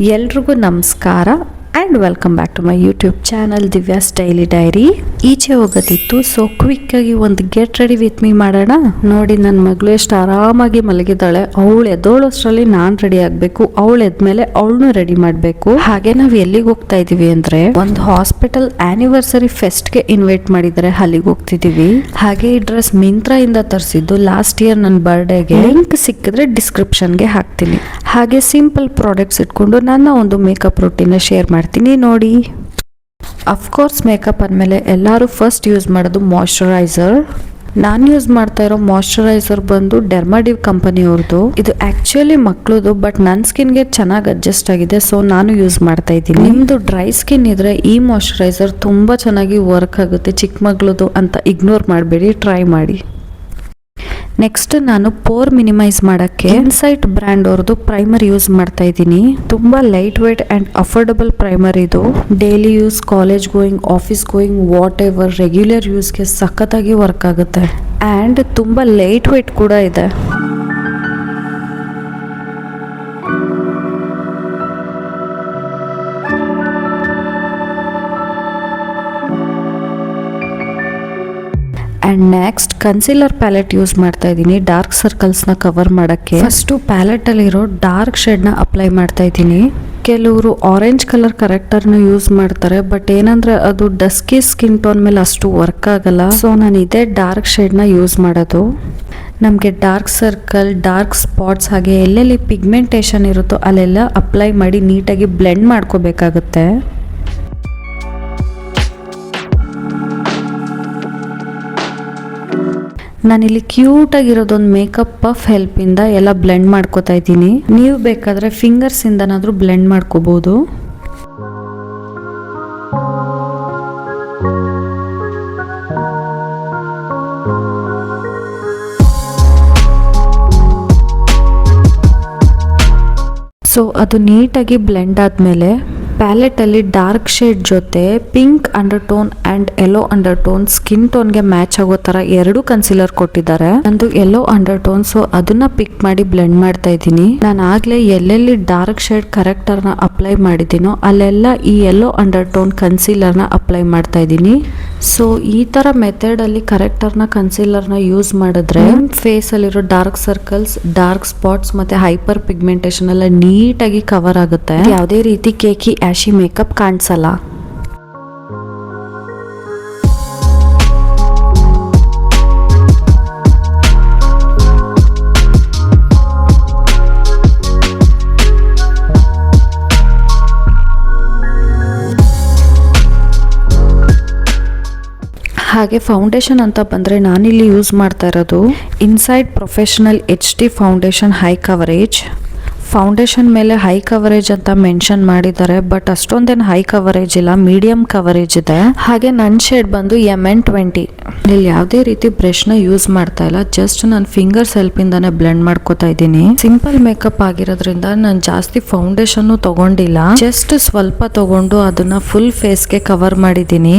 ಎಲ್ರಿಗೂ ನಮಸ್ಕಾರ and welcome back to my YouTube channel Divya's daily diary. ಈಚೆ ಹೋಗೋದಿತ್ತು, ಸೊ ಕ್ವಿಕ್ಕಾಗಿ ಒಂದು ಗೆಟ್ ರೆಡಿ ವಿತ್ ಮೀ ಮಾಡೋಣ. ನೋಡಿ, ನನ್ನ ಮಗಳು ಎಷ್ಟು ಆರಾಮಾಗಿ ಮಲಗಿದ್ದಾಳೆ. ಅವಳು ಎದ್ದೋಳಷ್ಟರಲ್ಲಿ ನಾನು ರೆಡಿ ಆಗಬೇಕು, ಅವಳು ಎದ್ಮೇಲೆ ಅವಳನ್ನು ರೆಡಿ ಮಾಡಬೇಕು. ಹಾಗೆ ನಾವು ಎಲ್ಲಿಗೆ ಹೋಗ್ತಾ ಇದೀವಿ ಅಂದ್ರೆ ಒಂದು ಹಾಸ್ಪಿಟಲ್ ಆನಿವರ್ಸರಿ ಫೆಸ್ಟ್ಗೆ ಇನ್ವೈಟ್ ಮಾಡಿದ್ದಾರೆ, ಅಲ್ಲಿಗೆ ಹೋಗ್ತಿದೀವಿ. ಹಾಗೆ ಈ ಡ್ರೆಸ್ ಮಿಂತ್ರಾ ಇಂದ ತರಿಸಿದ್ದು ಲಾಸ್ಟ್ ಇಯರ್ ನನ್ನ ಬರ್ಡೇಗೆ. ಲಿಂಕ್ ಸಿಕ್ಕಿದ್ರೆ ಡಿಸ್ಕ್ರಿಪ್ಷನ್ಗೆ ಹಾಕ್ತೀನಿ. ಹಾಗೆ ಸಿಂಪಲ್ ಪ್ರಾಡಕ್ಟ್ಸ್ ಇಟ್ಕೊಂಡು ನನ್ನ ಒಂದು ಮೇಕಪ್ ರೂಟೀನ್ ಶೇರ್ ಮಾಡ್ತೀನಿ ನೋಡಿ. ಅಫ್ಕೋರ್ಸ್ ಮೇಕಪ್ ಅಂದಮೇಲೆ ಎಲ್ಲರೂ ಫಸ್ಟ್ ಯೂಸ್ ಮಾಡೋದು ಮಾಯ್ಶ್ಚರೈಸರ್. ನಾನು ಯೂಸ್ ಮಾಡ್ತಾ ಇರೋ ಮಾಯ್ಶ್ಚರೈಸರ್ ಬಂದು ಡೆರ್ಮಾಡಿವ್ ಕಂಪನಿಯವ್ರದ್ದು. ಇದು ಆಕ್ಚುಲಿ ಮಕ್ಕಳದು, ಬಟ್ ನನ್ನ ಸ್ಕಿನ್ಗೆ ಚೆನ್ನಾಗಿ ಅಡ್ಜಸ್ಟ್ ಆಗಿದೆ, ಸೊ ನಾನು ಯೂಸ್ ಮಾಡ್ತಾ ಇದ್ದೀನಿ. ನಿಮ್ದು ಡ್ರೈ ಸ್ಕಿನ್ ಇದ್ರೆ ಈ ಮಾಯ್ಶ್ಚರೈಸರ್ ತುಂಬಾ ಚೆನ್ನಾಗಿ ವರ್ಕ್ ಆಗುತ್ತೆ. ಚಿಕ್ಕ ಮಗಳದು ಅಂತ ಇಗ್ನೋರ್ ಮಾಡಬೇಡಿ, ಟ್ರೈ ಮಾಡಿ. ನೆಕ್ಸ್ಟ್ ನಾನು ಪೋರ್ ಮಿನಿಮೈಸ್ ಮಾಡೋಕ್ಕೆ ಇನ್ಸೈಟ್ ಬ್ರ್ಯಾಂಡ್ ಅವ್ರದ್ದು ಪ್ರೈಮರ್ ಯೂಸ್ ಮಾಡ್ತಾ ಇದ್ದೀನಿ. ತುಂಬಾ light weight and affordable primer ಇದು. Daily use, college going, office going, whatever regular ಯೂಸ್ಗೆ ಸಖತ್ತಾಗಿ ವರ್ಕ್ ಆಗುತ್ತೆ ಅಂಡ್ ತುಂಬಾ ಲೈಟ್ ವೇಟ್ ಕೂಡ ಇದೆ. And next concealer palette use ಮಾಡ್ತಾ ಇದ್ದೀನಿ ಡಾರ್ಕ್ ಸರ್ಕಲ್ಸ್ ನ ಕವರ್ ಮಾಡಕ್ಕೆ. ಫಸ್ಟ್ ಪ್ಯಾಲೆಟ್ ಅಲ್ಲಿರೋ ಡಾರ್ಕ್ ಶೇಡ್ ನ ಅಪ್ಲೈ ಮಾಡ್ತಾ ಇದ್ದೀನಿ. ಕೆಲವರು ಆರೆಂಜ್ ಕಲರ್ ಕರೆಕ್ಟರ್ ನ ಯೂಸ್ ಮಾಡ್ತಾರೆ, ಬಟ್ ಏನಂದ್ರೆ ಅದು ಡಸ್ಕಿ ಸ್ಕಿನ್ ಟೋನ್ ಮೇಲೆ ಅಷ್ಟು ವರ್ಕ್ ಆಗಲ್ಲ, ಸೊ ನಾನು ಇದೇ ಡಾರ್ಕ್ ಶೇಡ್ ನ ಯೂಸ್ ಮಾಡೋದು. ನಮಗೆ ಡಾರ್ಕ್ ಸರ್ಕಲ್, ಡಾರ್ಕ್ ಸ್ಪಾಟ್ಸ್ ಹಾಗೆ ಎಲ್ಲೆಲ್ಲಿ ಪಿಗ್ಮೆಂಟೇಷನ್ ಇರುತ್ತೋ ಅಲ್ಲೆಲ್ಲ ಅಪ್ಲೈ ಮಾಡಿ ನೀಟಾಗಿ ಬ್ಲೆಂಡ್ ಮಾಡ್ಕೋಬೇಕಾಗುತ್ತೆ. ನಾನಿಲ್ಲಿ ಕ್ಯೂಟ್ ಆಗಿರೋದೊಂದು ಮೇಕಪ್ ಪಫ್ ಹೆಲ್ಪ್ ಇಂದ ಎಲ್ಲ ಬ್ಲೆಂಡ್ ಮಾಡ್ಕೋತಾ ಇದ್ದೀನಿ. ನೀವು ಬೇಕಾದ್ರೆ ಫಿಂಗರ್ಸ್ ಇಂದನಾದ್ರೂ ಬ್ಲೆಂಡ್ ಮಾಡ್ಕೋಬಹುದು. ಸೊ ಅದು ನೀಟಾಗಿ ಬ್ಲೆಂಡ್ ಆದ್ಮೇಲೆ ಪ್ಯಾಲೆಟ್ ಅಲ್ಲಿ ಡಾರ್ಕ್ ಶೇಡ್ ಜೊತೆ pink undertone and yellow undertone skin ಟೋನ್ಗೆ ಮ್ಯಾಚ್ ಆಗೋ ತರ ಎರಡು ಕನ್ಸಿಲರ್ ಕೊಟ್ಟಿದ್ದಾರೆ. ನಂದು ಯೆಲ್ಲೋ ಅಂಡರ್ ಟೋನ್, ಸೊ ಅದನ್ನ ಪಿಕ್ ಮಾಡಿ ಬ್ಲೆಂಡ್ ಮಾಡ್ತಾ ಇದ್ದೀನಿ. ನಾನು ಆಗ್ಲೇ ಎಲ್ಲೆಲ್ಲಿ ಡಾರ್ಕ್ ಶೇಡ್ ಕರೆಕ್ಟರ್ ನ ಅಪ್ಲೈ ಮಾಡಿದ್ದೀನೋ ಅಲ್ಲೆಲ್ಲ ಈ ಯೆಲ್ಲೋ ಅಂಡರ್ ಟೋನ್ ಕನ್ಸಿಲರ್ ನ ಅಪ್ಲೈ ಮಾಡ್ತಾ ಇದ್ದೀನಿ. ಸೊ ಈ ತರ ಮೆಥಡ್ ಅಲ್ಲಿ ಕರೆಕ್ಟರ್ ನ ಕನ್ಸಿಲರ್ ನ ಯೂಸ್ ಮಾಡಿದ್ರೆ ಫೇಸ್ ಅಲ್ಲಿರೋ ಡಾರ್ಕ್ ಸರ್ಕಲ್ಸ್, ಡಾರ್ಕ್ ಸ್ಪಾಟ್ಸ್ ಮತ್ತೆ ಹೈಪರ್ ಪಿಗ್ಮೆಂಟೇಷನ್ ಎಲ್ಲ ನೀಟಾಗಿ ಕವರ್ ಆಗುತ್ತೆ. ಯಾವುದೇ ರೀತಿ ಕೇಕಿ ಆಶಿ ಮೇಕಪ್ ಕಾಣಿಸಲ್ಲ. ಹಾಗೆ ಫೌಂಡೇಶನ್ ಅಂತ ಬಂದರೆ ನಾನಿಲ್ಲಿ ಯೂಸ್ ಮಾಡ್ತಾ ಇರೋದು inside professional HD foundation high coverage. Foundation ಮೇಲೆ ಹೈ ಕವರೇಜ್ ಅಂತ ಮೆನ್ಷನ್ ಮಾಡಿದ್ದಾರೆ, ಬಟ್ ಅಷ್ಟೊಂದೇನು ಹೈ ಕವರೇಜ್ ಇಲ್ಲ, ಮೀಡಿಯಂ ಕವರೇಜ್ ಇದೆ. ಹಾಗೆ ನನ್ನ ಶೇಡ್ ಬಂದು MN20. ಇಲ್ಲಿ ಯಾವುದೇ ರೀತಿ ಬ್ರಷ್ ನ ಯೂಸ್ ಮಾಡ್ತಾ ಇಲ್ಲ, ಜಸ್ಟ್ ನಾನು ಫಿಂಗರ್ಸ್ ಹೆಲ್ಪ್ ಇಂದಾನೆ ಬ್ಲೆಂಡ್ ಮಾಡ್ಕೋತಾ ಇದ್ದೀನಿ. ಸಿಂಪಲ್ ಮೇಕಪ್ ಆಗಿರೋದ್ರಿಂದ ನಾನು ಜಾಸ್ತಿ ಫೌಂಡೇಶನ್ ತಗೊಂಡಿಲ್ಲ, ಜಸ್ಟ್ ಸ್ವಲ್ಪ ತಗೊಂಡು ಅದನ್ನ ಫುಲ್ ಫೇಸ್ಗೆ ಕವರ್ ಮಾಡಿದ್ದೀನಿ.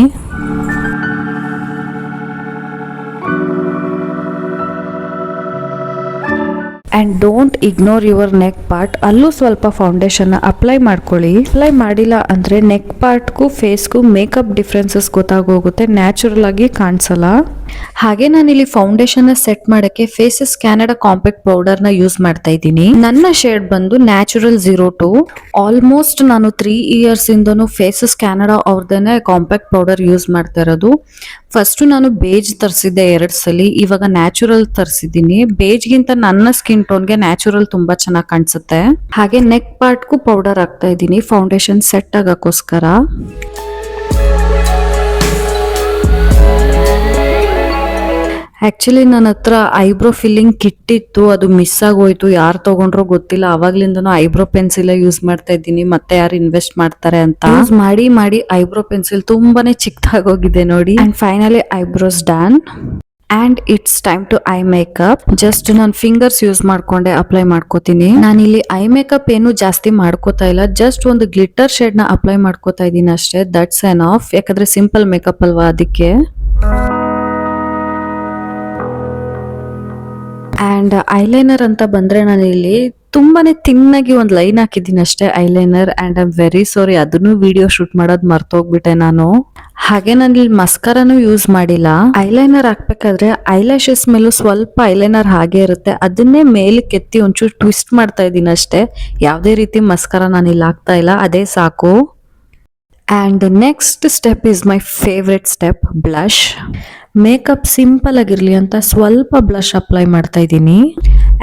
And don't ignore your neck part, ಅಲ್ಲೂ ಸ್ವಲ್ಪ ಫೌಂಡೇಶನ್ ಅಪ್ಲೈ ಮಾಡ್ಕೊಳ್ಳಿ. ಅಪ್ಲೈ ಮಾಡಿಲ್ಲ ಅಂದ್ರೆ ನೆಕ್ ಪಾರ್ಟ್ಗೂ ಫೇಸ್ಗೂ ಮೇಕಪ್ ಡಿಫ್ರೆನ್ಸಸ್ ಗೊತ್ತಾಗೋಗುತ್ತೆ, ನ್ಯಾಚುರಲ್ ಆಗಿ ಕಾಣಿಸಲ್ಲ. ಹಾಗೆ ನಾನಿಲ್ಲಿ ಫೌಂಡೇಶನ್ ಸೆಟ್ ಮಾಡಕ್ಕೆ ಫೇಸಸ್ ಕ್ಯಾನಡಾ ಕಾಂಪ್ಯಾಕ್ಟ್ ಪೌಡರ್ ನ ಯೂಸ್ ಮಾಡ್ತಾ ಇದ್ದೀನಿ. ನನ್ನ ಶೇಡ್ ಬಂದು ನ್ಯಾಚುರಲ್ 02. ಆಲ್ಮೋಸ್ಟ್ ನಾನು 3 ಇಯರ್ಸ್ ಇಂದನು ಫೇಸಸ್ ಕ್ಯಾನಡಾ ಅವ್ರದೇನೆ ಕಾಂಪ್ಯಾಕ್ಟ್ ಪೌಡರ್ ಯೂಸ್ ಮಾಡ್ತಾ ಇರೋದು. ಫಸ್ಟ್ ನಾನು ಬೇಜ್ ತರಿಸಿದ್ದೆ 2 ಸಲ, ಇವಾಗ ನ್ಯಾಚುರಲ್ ತರಿಸಿದ್ದೀನಿ. ಬೇಜ್ಗಿಂತ ನನ್ನ ಸ್ಕಿನ್ ಟೋನ್ಗೆ ನ್ಯಾಚುರಲ್ ತುಂಬಾ ಚೆನ್ನಾಗಿ ಕಾಣಿಸುತ್ತೆ. ಹಾಗೆ ನೆಕ್ ಪಾರ್ಟ್ಗೂ ಪೌಡರ್ ಹಾಕ್ತಾ ಇದ್ದೀನಿ ಫೌಂಡೇಶನ್ ಸೆಟ್ ಆಗಕ್ಕೋಸ್ಕರ. ಆಕ್ಚುಲಿ ನನ್ನ ಹತ್ರ ಐಬ್ರೋ ಫಿಲ್ಲಿಂಗ್ ಕಿಟ್ ಇತ್ತು, ಅದು ಮಿಸ್ ಆಗೋಯ್ತು. ಯಾರು ತಗೊಂಡ್ರೋ ಗೊತ್ತಿಲ್ಲ. ಅವಾಗ್ಲಿಂದನೂ ಐಬ್ರೋ ಪೆನ್ಸಿಲ್ ಯೂಸ್ ಮಾಡ್ತಾ ಇದ್ದೀನಿ, ಮತ್ತೆ ಯಾರು ಇನ್ವೆಸ್ಟ್ ಮಾಡ್ತಾರೆ ಅಂತ ಯೂಸ್ ಮಾಡಿ ಮಾಡಿ ಐಬ್ರೋ ಪೆನ್ಸಿಲ್ ತುಂಬಾನೇ ಚಿಕ್ಕದಾಗೋಗಿದೆ ನೋಡಿ. And finally eyebrows done. And it's time to eye makeup. Just ನಾನು ಫಿಂಗರ್ಸ್ ಯೂಸ್ ಮಾಡ್ಕೊಂಡೆ ಅಪ್ಲೈ ಮಾಡ್ಕೋತೀನಿ. ನಾನಿಲ್ಲಿ ಐ ಮೇಕಪ್ ಏನು ಜಾಸ್ತಿ ಮಾಡ್ಕೋತಾ ಇಲ್ಲ, ಜಸ್ಟ್ ಒಂದು ಗ್ಲಿಟರ್ ಶೇಡ್ ನ ಅಪ್ಲೈ ಮಾಡ್ಕೋತಾ ಇದ್ದೀನಿ ಅಷ್ಟೇ. ದಟ್ಸ್ ಎನ್ ಆಫ್, ಯಾಕಂದ್ರೆ ಸಿಂಪಲ್ ಮೇಕಪ್ ಅಲ್ವಾ ಅದಕ್ಕೆ. ಅಂಡ್ ಐಲೈನರ್ ಅಂತ ಬಂದ್ರೆ ನಾನು ಇಲ್ಲಿ ತುಂಬಾನೇ ತಿನ್ನಾಗಿ ಒಂದು ಲೈನ್ ಹಾಕಿದ್ದೀನಿ ಅಷ್ಟೇ eyeliner. And I am very sorry, ಅದನ್ನು ವಿಡಿಯೋ ಶೂಟ್ ಮಾಡೋದು ಮರ್ತೋಗ್ಬಿಟ್ಟೆ ನಾನು. ಹಾಗೆ ನಾನು ಇಲ್ಲಿ ಮಸ್ಕರನು ಯೂಸ್ ಮಾಡಿಲ್ಲ. ಐಲೈನರ್ ಹಾಕ್ಬೇಕಾದ್ರೆ ಐಲ್ಯಾಶಸ್ ಮೇಲೂ ಸ್ವಲ್ಪ ಐಲೈನರ್ ಹಾಗೆ ಇರುತ್ತೆ, ಅದನ್ನೇ ಮೇಲಕ್ಕೆ ಎತ್ತಿ ಒಂಚೂರು ಟ್ವಿಸ್ಟ್ ಮಾಡ್ತಾ ಇದ್ದೀನಿ ಅಷ್ಟೇ. ಯಾವುದೇ ರೀತಿ ಮಸ್ಕರ ನಾನು ಇಲ್ಲಿ ಹಾಕ್ತಾ ಇಲ್ಲ, ಅದೇ ಸಾಕು. And next step is my favourite step, blush. Makeup simple ಆಗಿರಲಿ ಅಂತ ಸ್ವಲ್ಪ ಬ್ಲಷ್ ಅಪ್ಲೈ ಮಾಡ್ತಾ ಇದ್ದೀನಿ.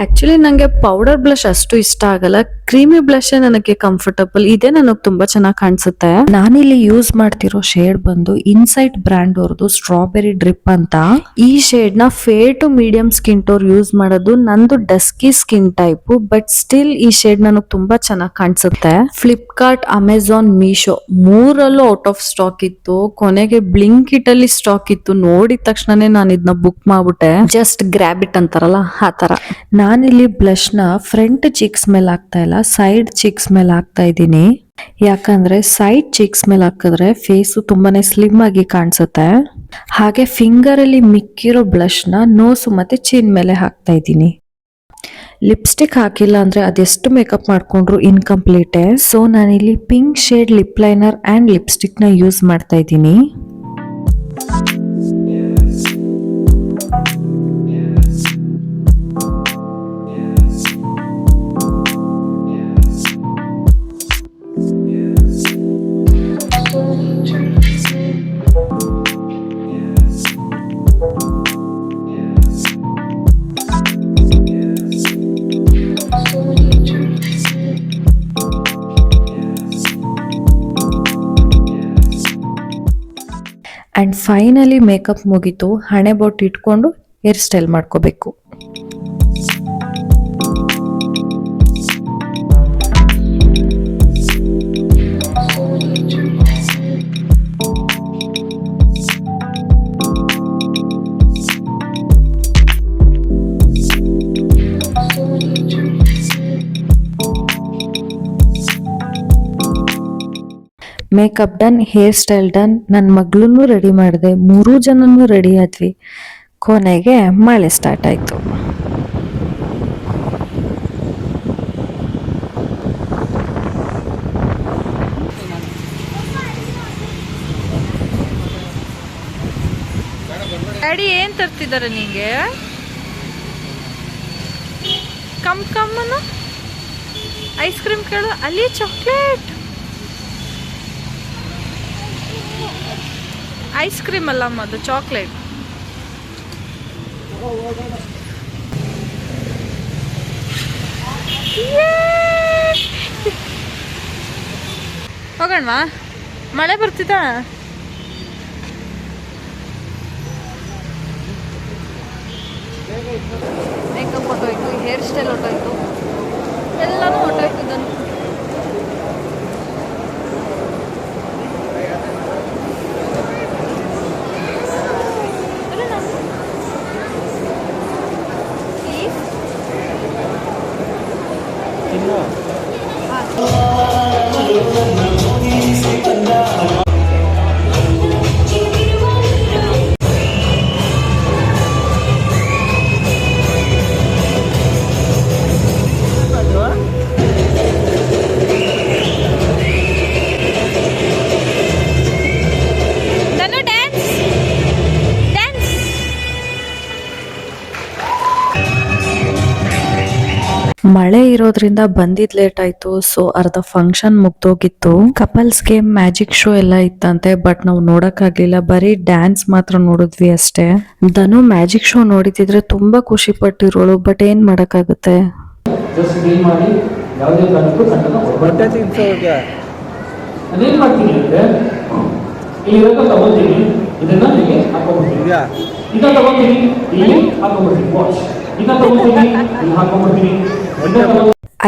ಆ್ಯಕ್ಚುಲಿ ನನಗೆ ಪೌಡರ್ ಬ್ಲಷ್ ಅಷ್ಟು ಇಷ್ಟ ಆಗಲ್ಲ, ಕ್ರೀಮಿ ಬ್ಲಷ್ ನನಗೆ ಕಂಫರ್ಟಬಲ್, ಇದೇ ನನಗೆ ತುಂಬ ಚೆನ್ನಾಗಿ ಕಾಣಿಸುತ್ತೆ. ನಾನಿಲ್ಲಿ ಯೂಸ್ ಮಾಡ್ತಿರೋ ಶೇಡ್ ಬಂದು ಇನ್ಸೈಟ್ ಬ್ರ್ಯಾಂಡ್ ಅವ್ರದ್ದು ಸ್ಟ್ರಾಬೆರಿ ಡ್ರಿಪ್ ಅಂತ. ಈ ಶೇಡ್ನ fair to medium skin tone use ಮಾಡೋದು. ನಂದು dusky skin type, but still ಈ ಶೇಡ್ ನನಗೆ ತುಂಬ ಚೆನ್ನಾಗಿ ಕಾಣಿಸುತ್ತೆ. ಫ್ಲಿಪ್ಕಾರ್ಟ್, ಅಮೆಝಾನ್, ಮೀಶೋ ಮೂರಲ್ಲೂ ಔಟ್ ಆಫ್ ಸ್ಟಾಕ್ ಇತ್ತು. ಕೊನೆಗೆ ಬ್ಲಿಂಕಿಟ್ ಅಲ್ಲಿ ಸ್ಟಾಕ್ ಇತ್ತು. ನೋಡಿದ ತಕ್ಷಣನೇ ನಾನು ಇದನ್ನ ಬುಕ್ ಮಾಡ್ಬಿಟ್ಟೆ. ಜಸ್ಟ್ ಗ್ರ್ಯಾಬ್ ಇಟ್ ಅಂತಾರಲ್ಲ ಆ ತರ. ನಾನಿಲ್ಲಿ ಬ್ಲಷ್ ನ ಫ್ರಂಟ್ ಚೀಕ್ಸ್ ಮೇಲೆ ಹಾಕ್ತಾ ಇಲ್ಲ, ಸೈಡ್ ಚೀಕ್ಸ್ ಮೇಲೆ ಹಾಕ್ತಾ ಇದ್ದೀನಿ. ಯಾಕಂದ್ರೆ ಸೈಡ್ ಚೀಕ್ಸ್ ಮೇಲೆ ಹಾಕಿದ್ರೆ ಫೇಸು ತುಂಬಾನೇ ಸ್ಲಿಮ್ ಆಗಿ ಕಾಣಿಸುತ್ತೆ. ಹಾಗೆ ಫಿಂಗರ್ ಅಲ್ಲಿ ಮಿಕ್ಕಿರೋ ಬ್ಲಷ್ ನ ನೋಸು ಮತ್ತೆ ಚಿನ್ ಮೇಲೆ ಹಾಕ್ತಾ ಇದ್ದೀನಿ. ಲಿಪ್ಸ್ಟಿಕ್ ಹಾಕಿಲ್ಲ ಅಂದ್ರೆ ಅದೆಷ್ಟು ಮೇಕಪ್ ಮಾಡ್ಕೊಂಡ್ರು ಇನ್ಕಂಪ್ಲೀಟೇ. ಸೊ ನಾನಿಲ್ಲಿ pink shade lip liner and lipstick ನ ಯೂಸ್ ಮಾಡ್ತಾ ಇದ್ದೀನಿ. ಆ್ಯಂಡ್ ಫೈನಲಿ ಮೇಕಪ್ ಮುಗೀತು. ಹಣೆ ಬೊಟ್ಟು ಇಟ್ಕೊಂಡು ಹೇರ್ ಸ್ಟೈಲ್ ಮಾಡ್ಕೋಬೇಕು. Makeup done, hair style done, ನನ್ನ ಮಗಳನ್ನೂ ರೆಡಿ ಮಾಡಿದೆ. 3 ಜನನೂ ರೆಡಿ ಆದ್ವಿ. ಕೊನೆಗೆ ಮಳೆ ಸ್ಟಾರ್ಟ್ ಆಯ್ತು. ಡ್ಯಾಡಿ ಏನ್ ತರ್ತಿದ್ದಾರೆ ನಿಂಗೆ? ಕಮ್ಮನು ಐಸ್ ಕ್ರೀಮ್ ಕೇಳು. ಅಲ್ಲಿ ಚಾಕ್ಲೇಟ್ ಐಸ್ ಕ್ರೀಮ್ ಅಲ್ಲ ಅಮ್ಮ, ಅದು ಚಾಕ್ಲೇಟ್. ಹೋಗೋಣವಾ? ಮಳೆ ಬರ್ತಿದ್ದ? ಮೇಕಪ್ ಹೊಟ್ಟೋಯ್ತು, ಹೇರ್ ಸ್ಟೈಲ್ ಹೊಟ್ಟೋಯ್ತು, ಎಲ್ಲನೂ ಹೊಟ್ಟೋಯ್ತು. ಮಳೆ ಇರೋದ್ರಿಂದ ಬಂದಿದ್ ಲೇಟ್ ಆಯ್ತು. ಸೊ ಅರ್ಧ ಫಂಕ್ಷನ್ ಮುಗ್ದೋಗಿತ್ತು. ಕಪಲ್ಸ್ಗೆ ಮ್ಯಾಜಿಕ್ ಶೋ ಎಲ್ಲ ಇತ್ತಂತೆ, ಬಟ್ ನಾವು ನೋಡಕ್ಕಾಗ್ಲಿಲ್ಲ. ಬರೀ ಡ್ಯಾನ್ಸ್ ಮಾತ್ರ ನೋಡಿದ್ವಿ ಅಷ್ಟೇ. ಧನು ಮ್ಯಾಜಿಕ್ ಶೋ ನೋಡಿತಿದ್ರೆ ತುಂಬಾ ಖುಷಿ ಪಟ್ಟಿರೋಳು, ಬಟ್ ಏನ್ ಮಾಡಕ್ಕಾಗುತ್ತೆ.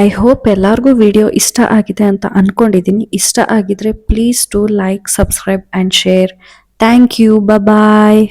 ಐ ಹೋಪ್ ಎಲ್ಲರಿಗೂ ವಿಡಿಯೋ ಇಷ್ಟ ಆಗಿದೆ ಅಂತ ಅನ್ಕೊಂಡಿದ್ದೀನಿ. ಇಷ್ಟ ಆಗಿದ್ರೆ please to like, subscribe and share. Thank you. Bye.